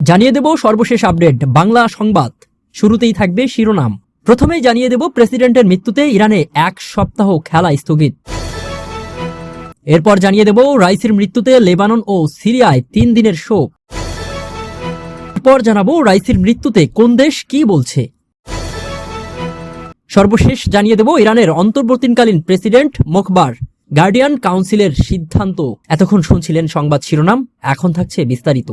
জানিয়ে দেব সর্বশেষ আপডেট বাংলা সংবাদ। শুরুতেই থাকবে শিরোনাম। প্রথমেই জানিয়ে দেব প্রেসিডেন্টের মৃত্যুতে ইরানে 1 সপ্তাহ খেলা স্থগিত। এরপর জানিয়ে দেব রাইসির মৃত্যুতে লেবানন ও সিরিয়ায় 3 দিনের শোক। এরপর জানাবো রাইসির মৃত্যুতে কোন দেশ কি বলছে। সর্বশেষ জানিয়ে দেব ইরানের অন্তর্বর্তীকালীন প্রেসিডেন্ট মোখবার গার্ডিয়ান কাউন্সিলের সিদ্ধান্ত। এতক্ষণ শুনছিলেন সংবাদ শিরোনাম, এখন থাকছে বিস্তারিত।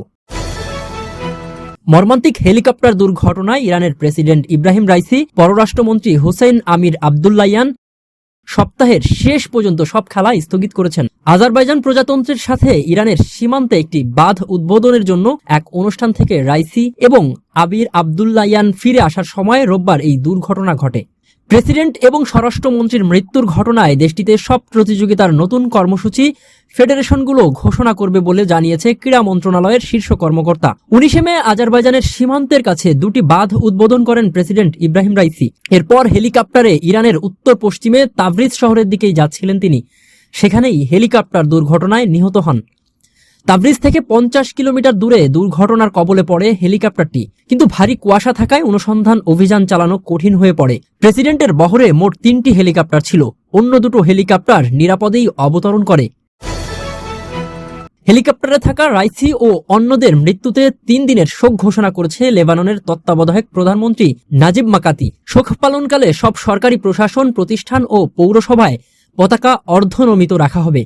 মর্মান্তিক হেলিকপ্টার দুর্ঘটনায় ইরানের প্রেসিডেন্ট ইব্রাহিম রাইসি, পররাষ্ট্রমন্ত্রী হুসেইন আমির আবদুল্লাহিয়ান সপ্তাহের শেষ পর্যন্ত সব খেলা স্থগিত করেছেন। আজারবাইজান প্রজাতন্ত্রের সাথে ইরানের সীমান্তে একটি বাঁধ উদ্বোধনের জন্য এক অনুষ্ঠান থেকে রাইসি এবং আমির আবদুল্লাহিয়ান ফিরে আসার সময় রোববার এই দুর্ঘটনা ঘটে। প্রেসিডেন্ট এবং স্বরাষ্ট্রমন্ত্রীর মৃত্যুর ঘটনায় দেশটিতে সব প্রতিযোগিতার নতুন কর্মসূচি ফেডারেশনগুলো ঘোষণা করবে বলে জানিয়েছে ক্রীড়া মন্ত্রণালয়ের শীর্ষ কর্মকর্তা। 19 মে আজারবাইজানের সীমান্তের কাছে 2টি বাঁধ উদ্বোধন করেন প্রেসিডেন্ট ইব্রাহিম রাইসি। এরপর হেলিকপ্টারে ইরানের উত্তর পশ্চিমে তাবরিজ শহরের দিকেই যাচ্ছিলেন তিনি। সেখানেই হেলিকপ্টার দুর্ঘটনায় নিহত হন। তাবরিজ থেকে 50 কিলোমিটার দূরে দুর্ঘটনার কবলে পড়ে হেলিকপ্টারটি, কিন্তু ভারী কুয়াশা থাকায় অনুসন্ধান অভিযান চালানো কঠিন হয়ে পড়ে। প্রেসিডেন্টের বহরে মোট 3টি হেলিকপ্টার ছিল, অন্য 2টো হেলিকপ্টার নিরাপদেই অবতরণ করে। হেলিকপ্টারে থাকা রাইসি ও অন্যদের মৃত্যুতে 3 দিনের শোক ঘোষণা করেছে লেবাননের তত্ত্বাবধায়ক প্রধানমন্ত্রী নাজিব মাকাতি। শোক পালনকালে সব সরকারি প্রশাসন, প্রতিষ্ঠান ও পৌরসভায় পতাকা অর্ধনমিত রাখা হবে।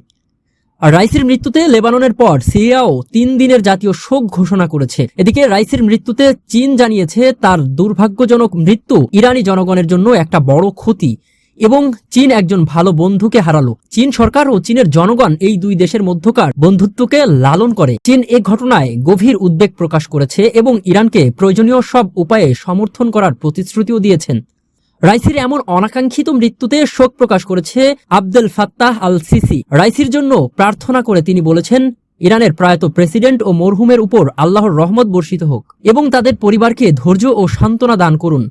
আর রাইসির মৃত্যুতে লেবাননের পর সিরিয়াও 3 দিনের জাতীয় শোক ঘোষণা করেছে। এদিকে রাইসির মৃত্যুতে চীন জানিয়েছে তার দুর্ভাগ্যজনক মৃত্যু ইরানি জনগণের জন্য একটা বড় ক্ষতি এবং চীন একজন ভালো বন্ধুকে হারালো। চীন সরকার ও চীনের জনগণ এই 2 দেশের মধ্যকার বন্ধুত্বকে লালন করে। চীন এ ঘটনায় গভীর উদ্বেগ প্রকাশ করেছে এবং ইরানকে প্রয়োজনীয় সব উপায়ে সমর্থন করার প্রতিশ্রুতিও দিয়েছেন। রাইসির এমন অনাকাঙ্ক্ষিত মৃত্যুতে শোক প্রকাশ করেছে আবদেল ফাত্তাহ আল সিসি। রাইসির জন্য প্রার্থনা করে তিনি বলেছেন, ইরানের প্রয়াত প্রেসিডেন্ট ও মরহুমের উপর আল্লাহর রহমত বর্ষিত হোক এবং তাদের পরিবারকে ধৈর্য ও সান্ত্বনা দান করুন।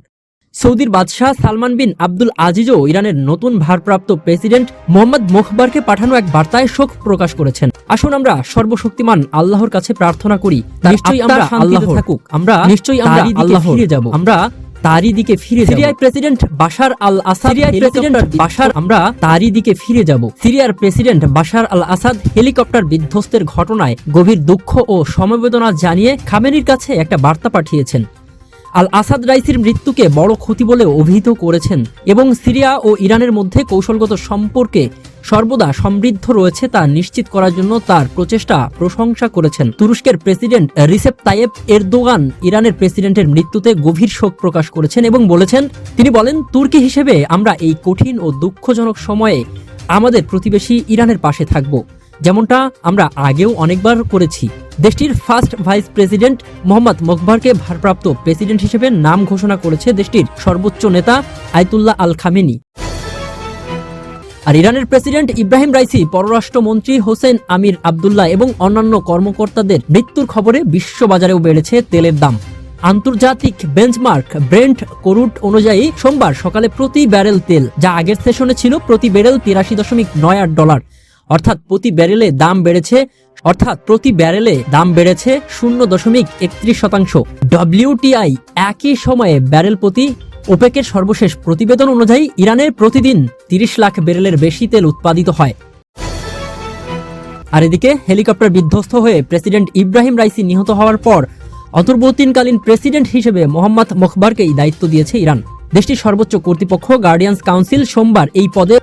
সৌদির বাদশাহ সালমান বিন আব্দুল আজিজও ইরানের নতুন ভারপ্রাপ্ত প্রেসিডেন্ট মোহাম্মদ মোখবারকে পাঠানো এক বার্তায় শোক প্রকাশ করেছেন। আসুন আমরা সর্বশক্তিমান আল্লাহর কাছে প্রার্থনা করি, নিশ্চয়ই আমরা আল্লাহ থাকুক, আমরা নিশ্চয়ই আমরা আল্লাহ ফিরে যাব, আমরা তারই দিকে ফিরে যাব। সিরিয়ার প্রেসিডেন্ট বাশার আল আসাদ সিরিয়ার প্রেসিডেন্ট বাশার আল আসাদ হেলিকপ্টার বিধ্বস্তের ঘটনায় গভীর দুঃখ ও সমবেদনা জানিয়ে খামেনির কাছে একটা বার্তা পাঠিয়েছেন। আল আসাদ রাইসির মৃত্যুকে বড় ক্ষতি বলে অভিহিত করেছেন এবং সিরিয়া ও ইরানের মধ্যে কৌশলগত সম্পর্কে সর্বদা সমৃদ্ধ রয়েছে তা নিশ্চিত করার জন্য তার প্রচেষ্টা প্রশংসা করেছেন। তুরস্কের প্রেসিডেন্ট রিসেপ তাইয়েপ এরদোগান ইরানের প্রেসিডেন্টের মৃত্যুতে গভীর শোক প্রকাশ করেছেন এবং তিনি বলেন, তুর্কি হিসেবে আমরা এই কঠিন ও দুঃখজনক সময়ে আমাদের প্রতিবেশী ইরানের পাশে থাকব, যেমনটা আমরা আগেও অনেকবার করেছি। দেশটির ফার্স্ট ভাইস প্রেসিডেন্ট মোহাম্মদ মোখবারকে ভারপ্রাপ্ত প্রেসিডেন্ট হিসেবে নাম ঘোষণা করেছে দেশটির সর্বোচ্চ নেতা আয়াতুল্লাহ আল খামেনি। আর ইরানের প্রেসিডেন্ট ইব্রাহিম রাইসি, পররাষ্ট্রমন্ত্রী হোসেন আমির আবদুল্লাহ এবং অন্যান্য কর্মকর্তাদের মৃত্যুর খবরে বিশ্ববাজারেও বেড়েছে তেলের দাম। আন্তর্জাতিক বেঞ্চমার্ক ব্রেন্ট ক্রুড অনুযায়ী সোমবার সকালে প্রতি ব্যারেল তেল, যা আগের সেশনে ছিল প্রতি ব্যারেল $83.98, অর্থাৎ প্রতি ব্যারেলে দাম বেড়েছে 0.31%। WTI একই সময়ে ব্যারেল প্রতি ওপেকের সর্বশেষ প্রতিবেদন অনুযায়ী ইরানে প্রতিদিন 30 লাখ ব্যারেলের বেশি তেল উৎপাদিত হয়। আর এদিকে হেলিকপ্টার বিধ্বস্ত হয়ে প্রেসিডেন্ট ইব্রাহিম রাইসি নিহত হওয়ার পর অন্তর্বর্তীকালীন প্রেসিডেন্ট হিসেবে মোহাম্মদ মোখবারকেই দায়িত্ব দিয়েছে ইরান। দেশটির সর্বোচ্চ কর্তৃপক্ষ গার্ডিয়ান্স কাউন্সিল সোমবার এই পদে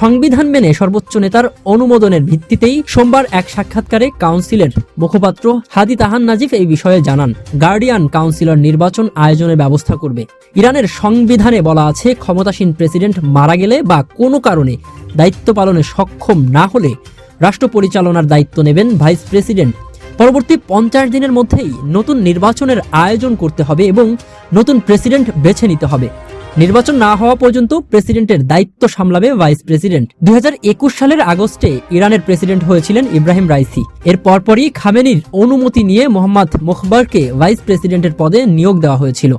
সংবিধান মেনে সর্বোচ্চ নেতার অনুমোদনের ভিত্তিতেই সোমবার এক সাক্ষাৎকারে কাউন্সিলের মুখপাত্র হাদি তাহান নাজিফ এই বিষয়ে জানান, গার্ডিয়ান কাউন্সিলর নির্বাচন আয়োজনের ব্যবস্থা করবে। ইরানের সংবিধানে বলা আছে, ক্ষমতাসীন প্রেসিডেন্ট মারা গেলে বা কোনো কারণে দায়িত্ব পালনে সক্ষম না হলে রাষ্ট্র পরিচালনার দায়িত্ব নেবেন ভাইস প্রেসিডেন্ট। পরবর্তী 50 দিনের মধ্যেই নতুন নির্বাচনের আয়োজন করতে হবে এবং নতুন প্রেসিডেন্ট বেছে নিতে হবে। নির্বাচন না হওয়া পর্যন্ত প্রেসিডেন্টের দায়িত্ব সামলাবে ভাইস প্রেসিডেন্ট। 2021 সালের আগস্টে ইরানের প্রেসিডেন্ট হয়েছিলেন ইব্রাহিম রাইসি। এর পরপরই খামেনির অনুমতি নিয়ে মোহাম্মদ মোখবারকে ভাইস প্রেসিডেন্টের পদে নিয়োগ দেওয়া হয়েছিল।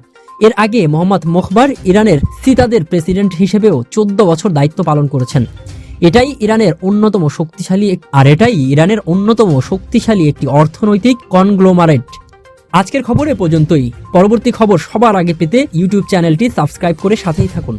এর আগে মোহাম্মদ মোখবার ইরানের সিতাদের প্রেসিডেন্ট হিসেবেও 14 বছর দায়িত্ব পালন করেছেন। এটাই ইরানের অন্যতম শক্তিশালী একটি অর্থনৈতিক কনগ্লোমারেট। আজকের খবর এ পর্যন্তই। পরবর্তী খবর সবার আগে পেতে ইউটিউব চ্যানেলটি সাবস্ক্রাইব করে সাথেই থাকুন।